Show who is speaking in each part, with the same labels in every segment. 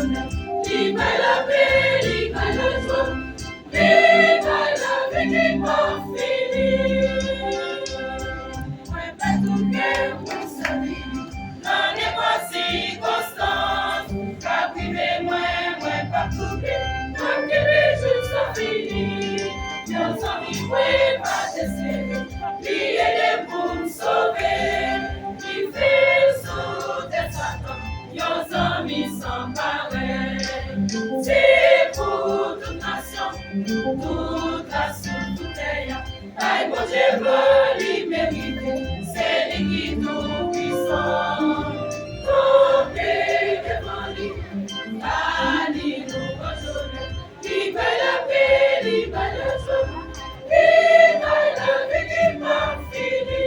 Speaker 1: Viva la paix, viva la joie, viva la vie qui m'a fini. Moi, pas tout cœur, moi, ça vit. N'en est pas si constant. Qu'à priver, moi, pas tout cœur. Moi, qui les jours sont finis. Nos amis, moi, pas décédés. Priez pour me sauver. Qui fait sauter Satan. Nos amis sont pareils. C'est pour toute nation, toute nation, toute terre. Aïe, mon Dieu, va lui mériter. C'est lui qui nous puissant. Tombez devant lui. Allez, nous rejoindre. Viva la paix, viva la joie. Viva la vie qui m'a fini.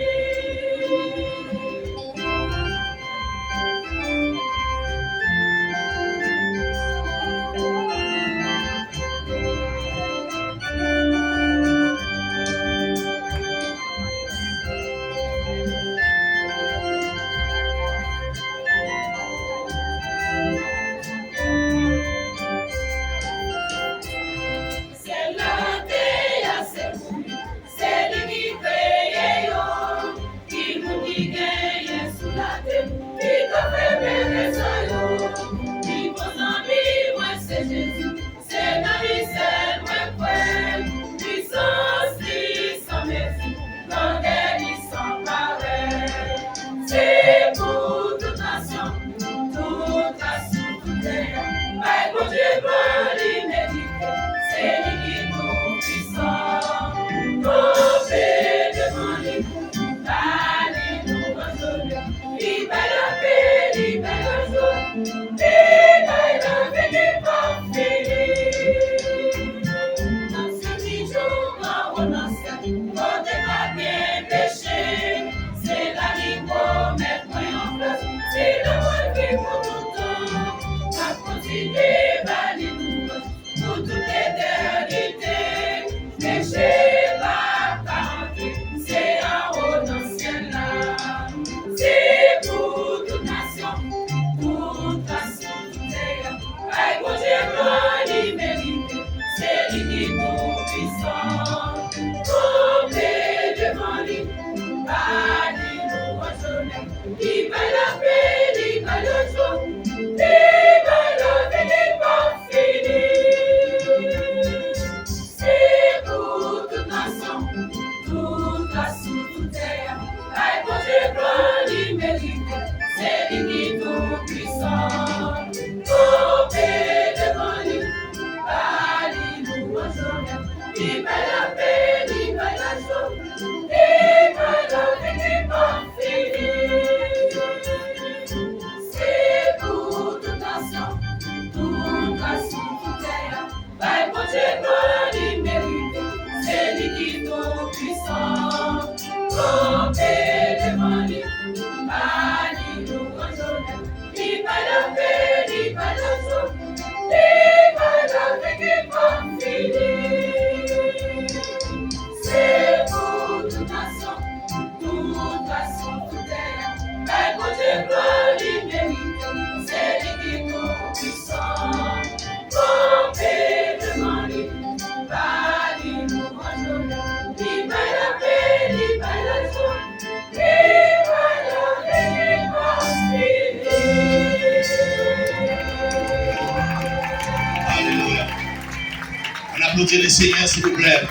Speaker 2: Applaudissez le Seigneur, s'il vous plaît.